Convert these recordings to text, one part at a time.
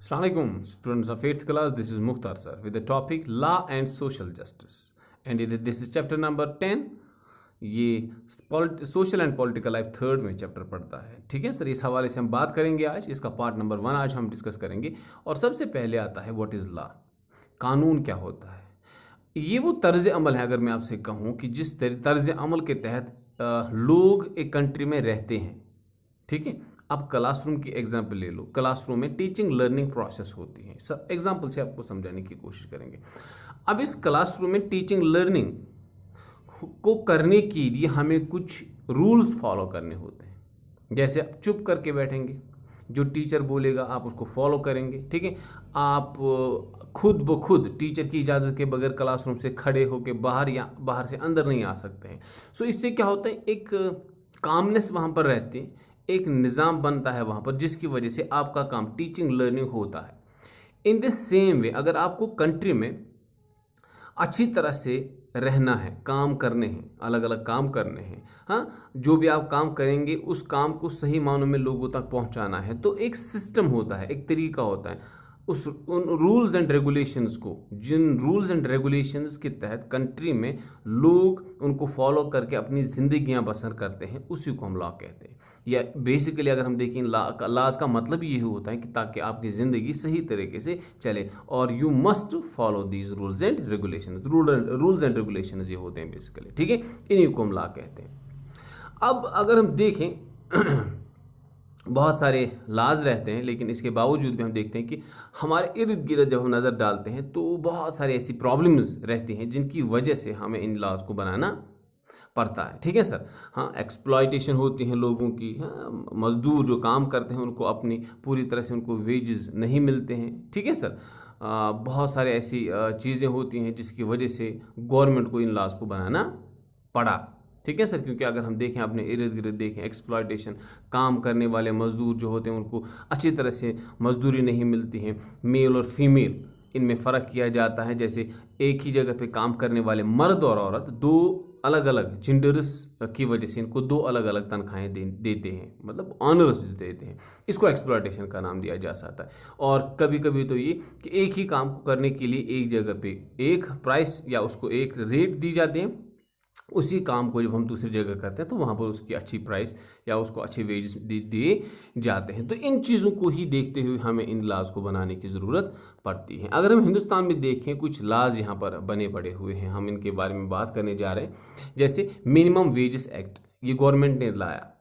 Assalamualaikum, students of 8th class. This is Mukhtar sir with the topic Law and Social Justice. And this is chapter number 10. ये social and political life third में chapter पढ़ता है। ठीक है sir, इस हवाले से हम बात करेंगे आज। इसका पार्ट नंबर 1 आज हम डिस्कस करेंगे। और सबसे पहले आता है व्हाट इज़ लॉ, कानून क्या होता है। ये वो तर्ज अमल है, अगर मैं आपसे कहूँ कि जिस तर्ज अमल के तहत लोग एक कंट्री में रहते हैं। ठीक है, आप क्लासरूम की एग्जाम्पल ले लो। क्लासरूम में टीचिंग लर्निंग प्रोसेस होती है। सब एग्जाम्पल से आपको समझाने की कोशिश करेंगे। अब इस क्लासरूम में टीचिंग लर्निंग को करने के लिए हमें कुछ रूल्स फॉलो करने होते हैं। जैसे आप चुप करके बैठेंगे, जो टीचर बोलेगा आप उसको फॉलो करेंगे। ठीक है, आप खुद ब खुद टीचर की इजाज़त के बगैर क्लासरूम से खड़े होकर बाहर या बाहर से अंदर नहीं आ सकते हैं। सो इससे क्या होता है, एक कामनेस वहाँ पर रहती है, एक निज़ाम बनता है वहाँ पर, जिसकी वजह से आपका काम टीचिंग लर्निंग होता है। इन द सेम वे अगर आपको कंट्री में अच्छी तरह से रहना है, काम करने हैं, अलग अलग काम करने हैं, हाँ, जो भी आप काम करेंगे उस काम को सही मानों में लोगों तक पहुंचाना है, तो एक सिस्टम होता है, एक तरीका होता है। उन रूल्स एंड रेगुलेशंस को, जिन रूल्स एंड रेगुलेशंस के तहत कंट्री में लोग उनको फॉलो करके अपनी ज़िंदगियां बसर करते हैं, उसी को हम लॉ कहते हैं। या बेसिकली अगर हम देखें, लॉज का मतलब ये होता है कि ताकि आपकी ज़िंदगी सही तरीके से चले, और you must follow these rules and regulations. Rules and regulations ये होते हैं बेसिकली। ठीक है, इन्हीं को हम लॉ कहते हैं। अब अगर हम देखें बहुत सारे लाज रहते हैं, लेकिन इसके बावजूद भी हम देखते हैं कि हमारे इर्द गिर्द जब हम नज़र डालते हैं तो बहुत सारी ऐसी प्रॉब्लम्स रहती हैं जिनकी वजह से हमें इन लॉज को बनाना पड़ता है। ठीक है सर, हाँ, एक्सप्लॉयटेशन होती हैं लोगों की। हाँ, मज़दूर जो काम करते हैं उनको अपनी पूरी तरह से उनको वेजेस नहीं मिलते हैं। ठीक है सर, बहुत सारे ऐसी चीज़ें होती हैं जिसकी वजह से गवर्नमेंट को इन लॉज को बनाना पड़ा। ठीक है सर, क्योंकि अगर हम देखें अपने इर्द गिर्द देखें, एक्सप्लॉयटेशन, काम करने वाले मज़दूर जो होते हैं उनको अच्छी तरह से मजदूरी नहीं मिलती है। मेल और फीमेल इनमें फ़र्क किया जाता है। जैसे एक ही जगह पे काम करने वाले मर्द और औरत, दो अलग अलग जेंडर्स की वजह से इनको दो अलग अलग तनख्वाहें देते हैं, मतलब ऑनर्स देते हैं। इसको एक्सप्लॉयटेशन का नाम दिया जा सकता है। और कभी कभी तो ये कि एक ही काम को करने के लिए एक जगह पे एक प्राइस या उसको एक रेट दी जाते हैं, उसी काम को जब हम दूसरी जगह करते हैं तो वहाँ पर उसकी अच्छी प्राइस या उसको अच्छे वेजेस दिए जाते हैं। तो इन चीज़ों को ही देखते हुए हमें इन लॉज को बनाने की ज़रूरत पड़ती है। अगर हम हिंदुस्तान में देखें, कुछ लॉज यहाँ पर बने पड़े हुए हैं, हम इनके बारे में बात करने जा रहे हैं। जैसे मिनिमम वेजेस एक्ट, ये गवर्नमेंट ने लाया।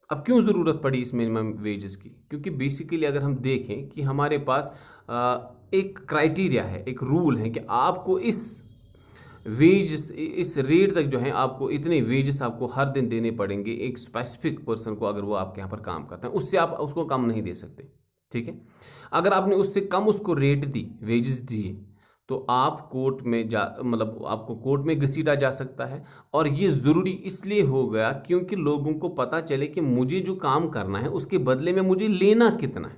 अब क्यों ज़रूरत पड़ी इस मिनिमम वेजेस की? क्योंकि बेसिकली अगर हम देखें कि हमारे पास एक क्राइटेरिया है, एक रूल है कि आपको इस वेज, इस रेट तक जो है आपको इतने वेजेस आपको हर दिन देने पड़ेंगे एक स्पेसिफिक पर्सन को, अगर वो आपके यहाँ पर काम करता है। उससे आप उसको कम नहीं दे सकते। ठीक है, अगर आपने उससे कम उसको रेट दी, वेजेस दिए, तो आप कोर्ट में मतलब आपको कोर्ट में घसीटा जा सकता है। और ये ज़रूरी इसलिए हो गया क्योंकि लोगों को पता चले कि मुझे जो काम करना है उसके बदले में मुझे लेना कितना है,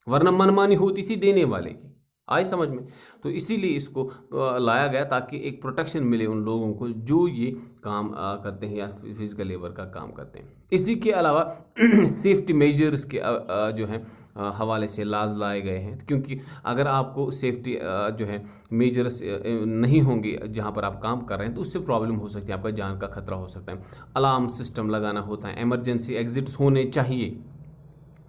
वरना मनमानी होती थी देने वाले की। आई समझ में? तो इसीलिए इसको लाया गया ताकि एक प्रोटेक्शन मिले उन लोगों को जो ये काम करते हैं या फिजिकल लेबर का काम करते हैं। इसी के अलावा सेफ्टी मेजर्स के जो हैं हवाले से लाज लाए गए हैं, क्योंकि अगर आपको सेफ्टी जो है मेजर्स नहीं होंगे जहाँ पर आप काम कर रहे हैं तो उससे प्रॉब्लम हो सकती है, आपका जान का खतरा हो सकता है। अलार्म सिस्टम लगाना होता है, इमरजेंसी एग्जिट्स होने चाहिए।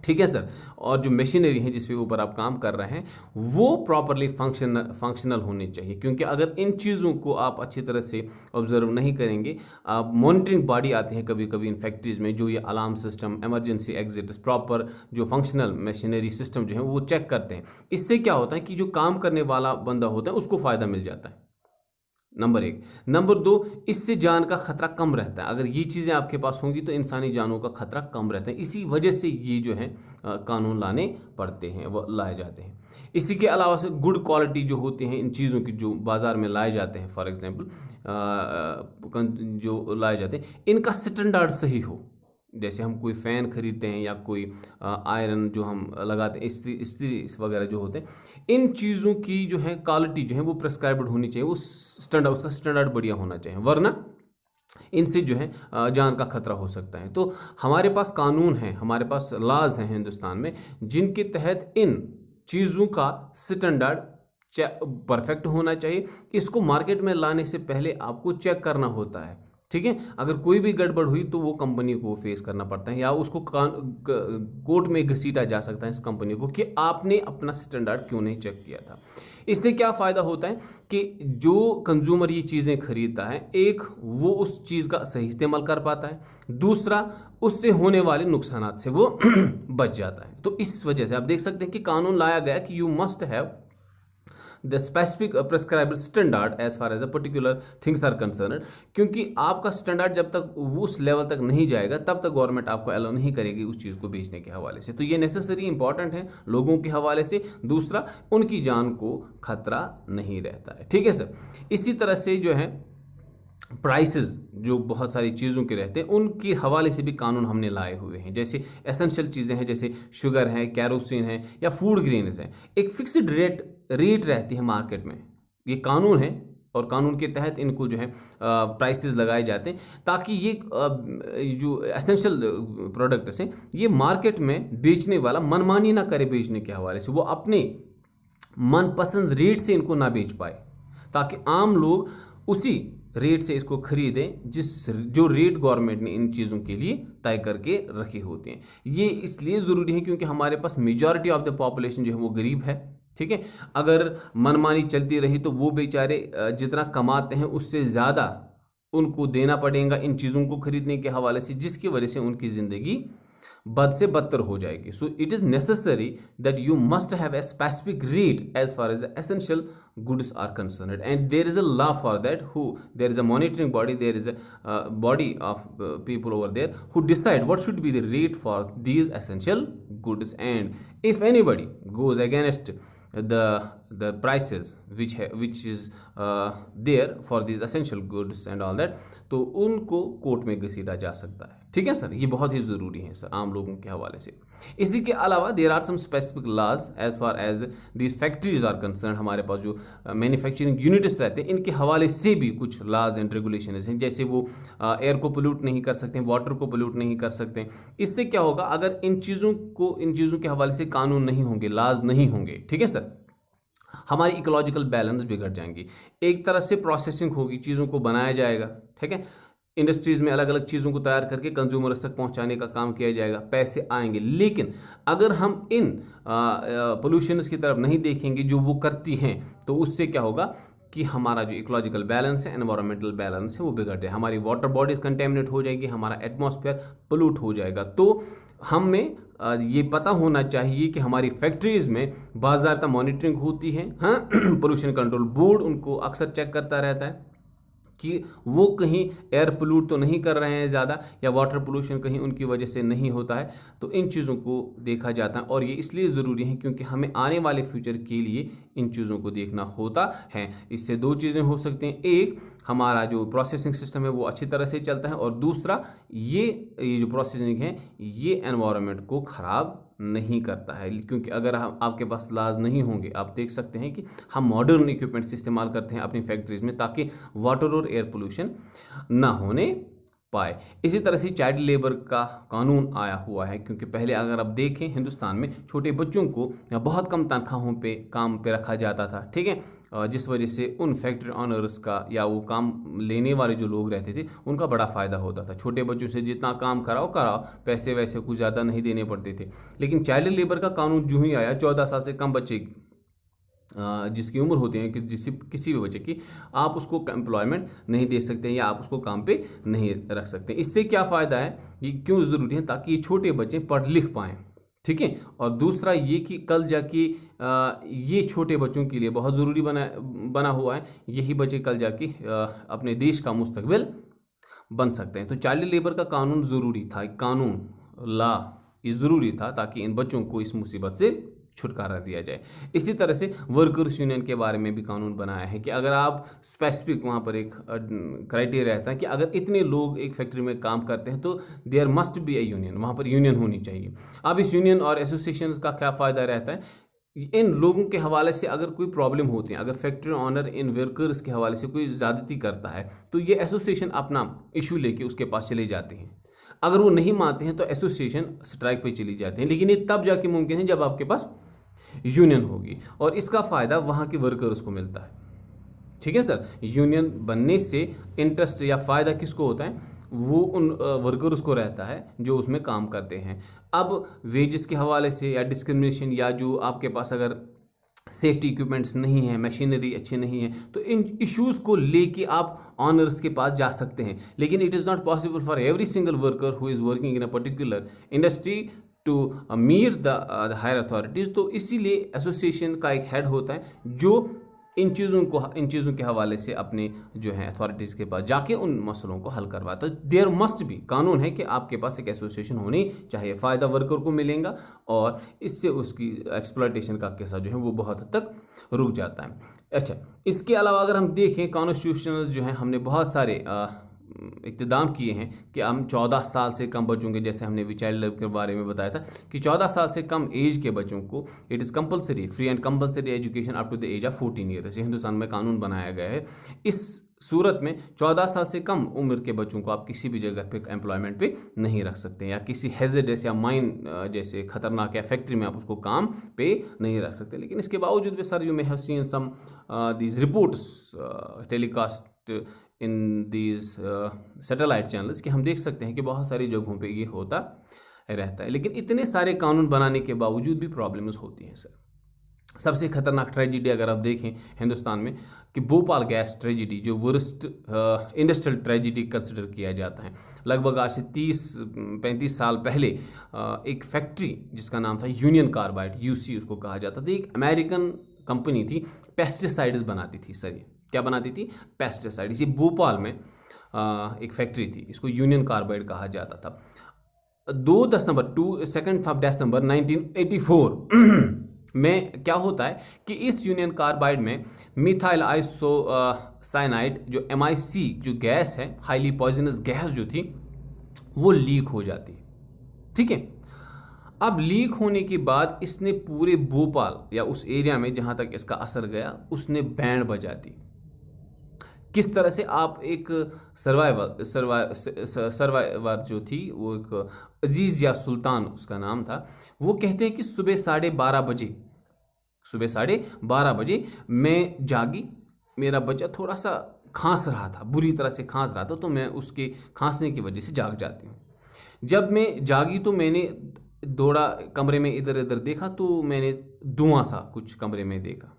ठीक है सर, और जो मशीनरी है जिसके ऊपर आप काम कर रहे हैं वो प्रॉपरली फंक्शनल होनी चाहिए। क्योंकि अगर इन चीज़ों को आप अच्छी तरह से ऑब्जर्व नहीं करेंगे, मॉनिटरिंग बॉडी आती है कभी कभी इन फैक्ट्रीज में, जो ये alarm system, emergency exit, proper जो फंक्शनल मशीनरी सिस्टम जो है वो चेक करते हैं। इससे क्या होता है कि जो काम करने वाला बंदा होता है उसको फ़ायदा मिल जाता है, नंबर 1। नंबर 2, इससे जान का खतरा कम रहता है। अगर ये चीज़ें आपके पास होंगी तो इंसानी जानों का खतरा कम रहता है। इसी वजह से ये जो है कानून लाने पड़ते हैं, वो लाए जाते हैं। इसी के अलावा से गुड क्वालिटी जो होती हैं इन चीज़ों की, जो बाज़ार में लाए जाते हैं, फॉर एग्जांपल जो लाए जाते हैं, इनका स्टैंडर्ड सही हो। जैसे हम कोई फ़ैन खरीदते हैं या कोई आयरन जो हम लगाते हैं, इस्त्री वगैरह जो होते हैं, इन चीज़ों की जो है क्वालिटी जो है वो प्रेस्क्राइब्ड होनी चाहिए, वो स्टैंडर्ड, उसका स्टैंडर्ड बढ़िया होना चाहिए, वरना इनसे जो है जान का खतरा हो सकता है। तो हमारे पास कानून है, हमारे पास लॉज हैं हिंदुस्तान में, जिनके तहत इन चीज़ों का स्टैंडर्ड परफेक्ट होना चाहिए। इसको मार्केट में लाने से पहले आपको चेक करना होता है, ठीक है। अगर कोई भी गड़बड़ हुई तो वो कंपनी को फेस करना पड़ता है या उसको कोर्ट में घसीटा जा सकता है इस कंपनी को कि आपने अपना स्टैंडर्ड क्यों नहीं चेक किया था। इससे क्या फ़ायदा होता है कि जो कंज्यूमर ये चीज़ें खरीदता है, एक वो उस चीज़ का सही इस्तेमाल कर पाता है, दूसरा उससे होने वाले नुकसानात से वो बच जाता है। तो इस वजह से आप देख सकते हैं कि कानून लाया गया कि you must have the specific prescribed standard as far as the particular things are concern, क्योंकि आपका स्टैंडर्ड जब तक उस लेवल तक नहीं जाएगा तब तक गवर्नमेंट आपको अलाउ नहीं करेगी उस चीज़ को बेचने के हवाले से। तो ये नेसेसरी इंपॉर्टेंट है लोगों के हवाले से, दूसरा उनकी जान को खतरा नहीं रहता है, ठीक है सर। इसी तरह से जो है प्राइसेस जो बहुत सारी चीज़ों के रहते हैं उनके हवाले से भी कानून हमने लाए हुए हैं। जैसे एसेंशियल चीज़ें हैं, जैसे शुगर है, कैरोसिन है या फूड ग्रेन्स हैं, एक फिक्स्ड रेट रहती है मार्केट में, ये कानून है और कानून के तहत इनको जो है प्राइसेस लगाए जाते हैं ताकि ये जो एसेंशियल प्रोडक्ट्स हैं ये मार्केट में बेचने वाला मनमानी ना करे बेचने के हवाले से, वो अपने मनपसंद रेट से इनको ना बेच पाए, ताकि आम लोग उसी रेट से इसको खरीदें जो रेट गवर्नमेंट ने इन चीज़ों के लिए तय करके रखे होते हैं। ये इसलिए ज़रूरी है क्योंकि हमारे पास मेजॉरिटी ऑफ द पॉपुलेशन जो है वो गरीब है, ठीक है। अगर मनमानी चलती रही तो वो बेचारे जितना कमाते हैं उससे ज़्यादा उनको देना पड़ेगा इन चीज़ों को खरीदने के हवाले से, जिसकी वजह से उनकी ज़िंदगी बद से बदतर हो जाएगी। So it is necessary that you must have a specific rate as far as the essential goods are concerned, and there is a law for that, there is a monitoring body, there is a body of people over there who decide what should be the rate for these essential goods, and if anybody goes against the prices which is there for these essential goods and all that, तो उनको court में घसीटा जा सकता है, ठीक है sir. ये बहुत ही ज़रूरी है सर आम लोगों के हवाले से। इसी के अलावा there are some specific laws as far as these factories are concern, हमारे पास जो मैन्युफैक्चरिंग यूनिट्स रहते हैं इनके हवाले से भी कुछ लॉज एंड रेगुलेशन हैं, जैसे वो एयर को पोल्यूट नहीं कर सकते, वाटर को पोल्यूट नहीं कर सकते। इससे क्या होगा, अगर इन चीज़ों के हवाले से कानून नहीं होंगे, लॉज नहीं होंगे, ठीक है सर, हमारी इकोलॉजिकल बैलेंस बिगड़ जाएंगी। एक तरफ से प्रोसेसिंग होगी, चीज़ों को बनाया जाएगा, ठीक है, इंडस्ट्रीज़ में अलग अलग चीज़ों को तैयार करके कंज्यूमर्स तक पहुंचाने का काम किया जाएगा, पैसे आएंगे। लेकिन अगर हम इन पोल्यूशंस की तरफ नहीं देखेंगे जो वो करती हैं, तो उससे क्या होगा कि हमारा जो इकोलॉजिकल बैलेंस है, एनवायरमेंटल बैलेंस है, वो बिगड़ जाए, हमारी वाटर बॉडीज कंटेमिनेट हो जाएगी, हमारा एटमॉस्फेयर पोल्यूट हो जाएगा। तो हमें ये पता होना चाहिए कि हमारी फैक्ट्रीज़ में बाज़ाब्ता मॉनिटरिंग होती है, हाँ पोल्यूशन कंट्रोल बोर्ड उनको अक्सर चेक करता रहता है कि वो कहीं एयर पोल्यूट तो नहीं कर रहे हैं ज़्यादा, या वाटर पोल्यूशन कहीं उनकी वजह से नहीं होता है। तो इन चीज़ों को देखा जाता है और ये इसलिए ज़रूरी है क्योंकि हमें आने वाले फ्यूचर के लिए इन चीज़ों को देखना होता है। इससे दो चीज़ें हो सकती हैं, एक हमारा जो प्रोसेसिंग सिस्टम है वो अच्छी तरह से चलता है, और दूसरा ये जो प्रोसेसिंग है ये एनवायरनमेंट को ख़राब नहीं करता है। क्योंकि अगर आपके पास लाज नहीं होंगे, आप देख सकते हैं कि हम मॉडर्न इक्विपमेंट्स इस्तेमाल करते हैं अपनी फैक्ट्रीज में ताकि वाटर और एयर पोल्यूशन ना होने पाए। इसी तरह से चाइल्ड लेबर का कानून आया हुआ है, क्योंकि पहले अगर आप देखें हिंदुस्तान में छोटे बच्चों को बहुत कम तनख्वाहों पे काम पे रखा जाता था, ठीक है, जिस वजह से उन फैक्ट्री ऑनर्स का या वो काम लेने वाले जो लोग रहते थे उनका बड़ा फ़ायदा होता था। छोटे बच्चों से जितना काम कराओ, पैसे वैसे कुछ ज़्यादा नहीं देने पड़ते थे। लेकिन चाइल्ड लेबर का कानून जो ही आया, 14 साल से कम बच्चे जिसकी उम्र होती है कि किसी भी बच्चे की, आप उसको एम्प्लॉयमेंट नहीं दे सकते या आप उसको काम पे नहीं रख सकते। इससे क्या फ़ायदा है, ये क्यों ज़रूरी है, ताकि ये छोटे बच्चे पढ़ लिख पाएँ, ठीक है। और दूसरा ये कि कल जाके ये छोटे बच्चों के लिए बहुत ज़रूरी बना हुआ है, यही बच्चे कल जाके अपने देश का मुस्तकबिल बन सकते हैं। तो चाइल्ड लेबर का कानून ज़रूरी था, कानून ला ये ज़रूरी था ताकि इन बच्चों को इस मुसीबत से छुटकारा दिया जाए। इसी तरह से वर्कर्स यूनियन के बारे में भी कानून बनाया है कि अगर आप स्पेसिफिक, वहाँ पर एक क्राइटेरिया रहता है कि अगर इतने लोग एक फैक्ट्री में काम करते हैं तो there must be a union, वहाँ पर यूनियन होनी चाहिए। अब इस यूनियन और एसोसिएशन का क्या फ़ायदा रहता है, इन लोगों के हवाले से अगर कोई प्रॉब्लम होती है, अगर फैक्ट्री ऑनर इन वर्कर्स के हवाले से कोई ज़्यादती करता है तो ये एसोसिएशन अपना इशू लेके उसके पास चले जाते हैं। अगर वो नहीं मानते हैं तो एसोसिएशन स्ट्राइक पे चली जाते हैं। लेकिन ये तब जाके मुमकिन है जब आपके पास यूनियन होगी और इसका फ़ायदा वहाँ के वर्कर्स को मिलता है। ठीक है सर, यूनियन बनने से इंटरेस्ट या फ़ायदा किसको होता है? वो उन वर्कर्स को रहता है जो उसमें काम करते हैं। अब वेजेस के हवाले से या डिस्क्रिमिनेशन या जो आपके पास अगर सेफ्टी इक्विपमेंट्स नहीं है, मशीनरी अच्छी नहीं है, तो इन इश्यूज़ को लेके आप ऑनर्स के पास जा सकते हैं। लेकिन it is not possible for every single worker who is working in a particular industry to meet the higher authorities. तो इसीलिए एसोसिएशन का एक हेड होता है जो इन चीज़ों के हवाले से अपने जो है अथॉरिटीज़ के पास जाके उन मसलों को हल करवाता है। देयर मस्ट बी, कानून है कि आपके पास एक एसोसिएशन होनी चाहिए, फ़ायदा वर्कर को मिलेगा और इससे उसकी एक्सप्लॉयटेशन का किस्सा जो है वो बहुत हद तक रुक जाता है। अच्छा, इसके अलावा अगर हम देखें कॉन्स्टिट्यूशनल जो है, हमने बहुत सारे इक़्तिदाम किए हैं कि हम 14 साल से कम बच्चों के, जैसे हमने भी चाइल्ड लेबर के बारे में बताया था कि 14 साल से कम एज के बच्चों को it is compulsory, free and compulsory education up to the age of 14 years. Hindustan में कानून बनाया गया है। इस सूरत में 14 साल से कम उम्र के बच्चों को आप किसी भी जगह पे एम्प्लॉयमेंट पे नहीं रख सकते, या किसी हैजर्डस या माइन जैसे खतरनाक या फैक्ट्री में आप उसको काम पे नहीं रख सकते। लेकिन इसके बावजूद भी sir, you may have seen some these reports telecast in these satellite channels कि हम देख सकते हैं कि बहुत सारी जगहों पे ये होता रहता है। लेकिन इतने सारे कानून बनाने के बावजूद भी प्रॉब्लम्स होती हैं सर। सबसे खतरनाक ट्रेजिडी अगर आप देखें हिंदुस्तान में कि भोपाल गैस ट्रेजिडी, जो वर्स्ट इंडस्ट्रियल ट्रेजिडी कंसिडर किया जाता है। लगभग आज से 30-35 साल पहले एक फैक्ट्री जिसका नाम था यूनियन कार्बाइड, यूसी उसको कहा जाता था, एक अमेरिकन कंपनी थी, पेस्टिसाइड्स बनाती थी सर। ये क्या बनाती थी? पेस्टिसाइड। इसी भोपाल में एक फैक्ट्री थी, इसको यूनियन कार्बाइड कहा जाता था। 2 दिसंबर 1984 में क्या होता है कि इस यूनियन कार्बाइड में मिथाइल आइसोसाइनाइड जो MIC जो गैस है, हाईली पॉइजनस गैस जो थी, वो लीक हो जाती है। ठीक है, अब लीक होने के बाद इसने पूरे भोपाल या उस एरिया में जहां तक इसका असर गया, उसने बैंड बजा दी। किस तरह से आप एक सर्वाइवर जो थी, वो एक अजीज या सुल्तान उसका नाम था, वो कहते हैं कि सुबह 12:30 बजे मैं जागी, मेरा बच्चा थोड़ा सा खांस रहा था, बुरी तरह से खांस रहा था, तो मैं उसके खांसने की वजह से जाग जाती हूँ। जब मैं जागी तो मैंने दौड़ा कमरे में, इधर उधर देखा तो मैंने धुआं सा कुछ कमरे में देखा।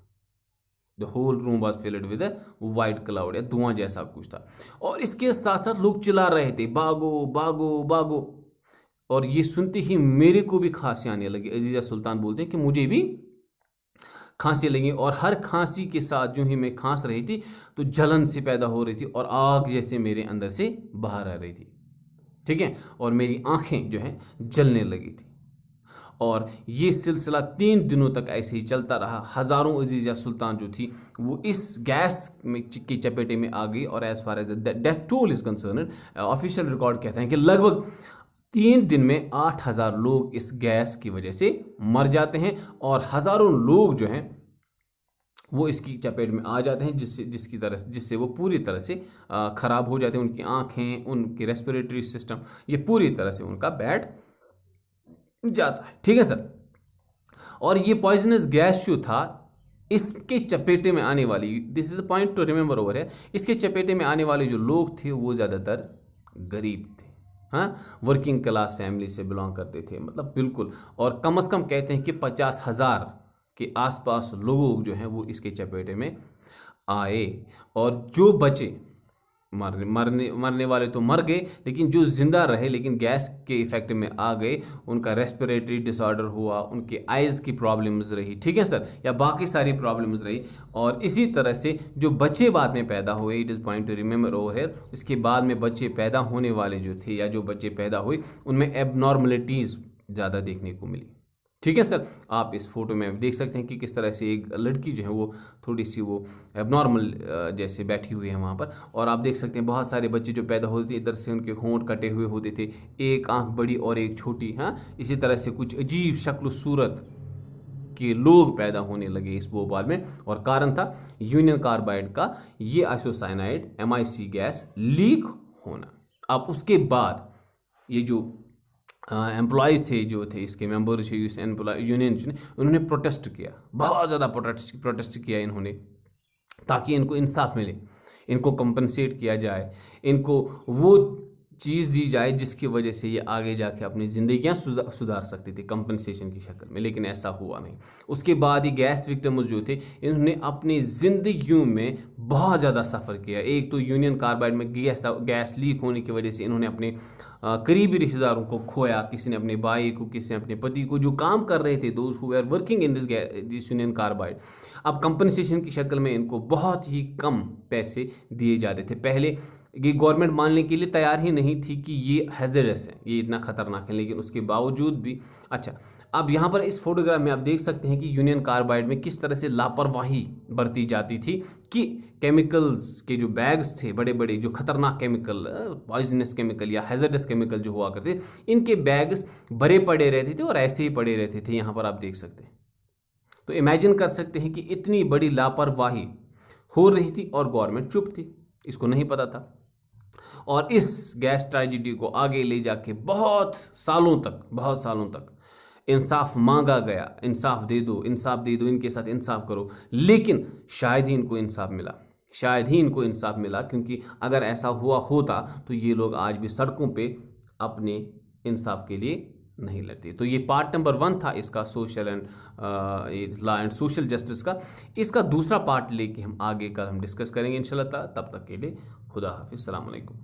The whole room was filled with white cloud, या धुआं जैसा कुछ था। और इसके साथ साथ लोग चिल्ला रहे थे, भागो भागो भागो। और ये सुनते ही मेरे को भी खांसी आने लगी। अजीजा सुल्तान बोलते हैं कि मुझे भी खांसी लगी, और हर खांसी के साथ जो ही मैं खांस रही थी तो जलन से पैदा हो रही थी और आग जैसे मेरे अंदर से बाहर आ रही थी। ठीक है, और मेरी आंखें जो हैं जलने लगी थी। और ये सिलसिला 3 दिनों तक ऐसे ही चलता रहा। हज़ारों अजीज़ा सुल्तान जो थी वो इस गैस में की चपेटे में आ गई। और as far as the death toll is concern, official record कहते हैं कि लगभग 3 दिन में 8,000 लोग इस गैस की वजह से मर जाते हैं, और हज़ारों लोग जो हैं वो इसकी चपेट में आ जाते हैं, जिससे वो पूरी तरह से ख़राब हो जाते हैं। उनकी आँखें, उनकी रेस्पिरेटरी सिस्टम, ये पूरी तरह से उनका बैठ जाता है। ठीक है सर, और ये पॉइजनस गैस जो था, इसके चपेटे में आने वाली, this is the point two remember over है, इसके चपेटे में आने वाले जो लोग थे वो ज़्यादातर गरीब थे, हाँ, वर्किंग क्लास फैमिली से बिलोंग करते थे, मतलब बिल्कुल। और कम से कम कहते हैं कि 50,000 के आसपास लोग जो हैं वो इसके चपेटे में आए। और जो बचे, मरने वाले तो मर गए, लेकिन जो जिंदा रहे लेकिन गैस के इफेक्ट में आ गए, उनका रेस्पिरेटरी डिसऑर्डर हुआ, उनके आइज़ की प्रॉब्लम्स रही, ठीक है सर, या बाकी सारी प्रॉब्लम्स रही। और इसी तरह से जो बच्चे बाद में पैदा हुए, it is point two remember over here, इसके बाद में बच्चे पैदा होने वाले जो थे या जो बच्चे पैदा हुए, उनमें एबनॉर्मलिटीज़ ज़्यादा देखने को मिली। ठीक है सर, आप इस फोटो में देख सकते हैं कि किस तरह से एक लड़की जो है वो थोड़ी सी वो एबनॉर्मल जैसे बैठी हुई है वहाँ पर। और आप देख सकते हैं बहुत सारे बच्चे जो पैदा होते थे, इधर से उनके होंठ कटे हुए होते थे, एक आंख बड़ी और एक छोटी, हाँ, इसी तरह से कुछ अजीब शक्ल सूरत के लोग पैदा होने लगे इस भोपाल में। और कारण था यूनियन कार्बाइड का ये आइसोसाइनाइड MIC गैस लीक होना। अब उसके बाद ये जो एम्प्लॉयज़ थे जो थे इसके मेंबर्स थे इस एम्प्लॉय यूनियन ने, उन्होंने प्रोटेस्ट किया, बहुत ज़्यादा प्रोटेस्ट किया इन्होंने, ताकि इनको इंसाफ मिले, इनको कंपनसेट किया जाए, इनको वो चीज़ दी जाए जिसकी वजह से ये आगे जाके अपनी ज़िंदगियां सुधार सकती थी कंपनसेशन की शक्ल में। लेकिन ऐसा हुआ नहीं। उसके बाद ये गैस विक्टिम्स जो थे इन्होंने अपनी ज़िंदगियों में बहुत ज़्यादा सफ़र किया। एक तो यूनियन कार्बाइड में गैस लीक होने की वजह से इन्होंने अपने करीबी रिश्तेदारों को खोया, किसी ने अपने भाई को, किसी ने अपने पति को, जो काम कर रहे थे, those who are working in this Union Carbide. अब कंपनसेशन की शक्ल में इनको बहुत ही कम पैसे दिए जाते थे। पहले ये गवर्नमेंट मानने के लिए तैयार ही नहीं थी कि ये हैजरस है, ये इतना खतरनाक है, लेकिन उसके बावजूद भी। अच्छा, अब यहाँ पर इस फोटोग्राफ में आप देख सकते हैं कि यूनियन कार्बाइड में किस तरह से लापरवाही बरती जाती थी कि केमिकल्स के जो बैग्स थे, बड़े बड़े जो खतरनाक केमिकल, पॉइजनस केमिकल या हैजरस केमिकल जो हुआ करते, इनके बैग्स भरे पड़े रहते थे और ऐसे ही पड़े रहते थे। यहाँ पर आप देख सकते हैं। तो इमेजिन कर सकते हैं कि इतनी बड़ी लापरवाही हो रही थी और गवर्नमेंट चुप थी, इसको नहीं पता था। और इस गैस ट्रेजिडी को आगे ले जाके बहुत सालों तक इंसाफ मांगा गया, इंसाफ दे दो, इंसाफ दे दो, इनके साथ इंसाफ करो, लेकिन शायद ही इनको इंसाफ मिला, शायद ही इनको इंसाफ मिला। क्योंकि अगर ऐसा हुआ होता तो ये लोग आज भी सड़कों पे अपने इंसाफ के लिए नहीं लड़ते। तो ये पार्ट नंबर 1 था इसका, social and law and social justice का। इसका दूसरा पार्ट लेके हम आगे कल हम डिस्कस करेंगे इंशाल्लाह ताला। तब तक के लिए खुदा हाफिज़, अस्सलाम वालेकुम।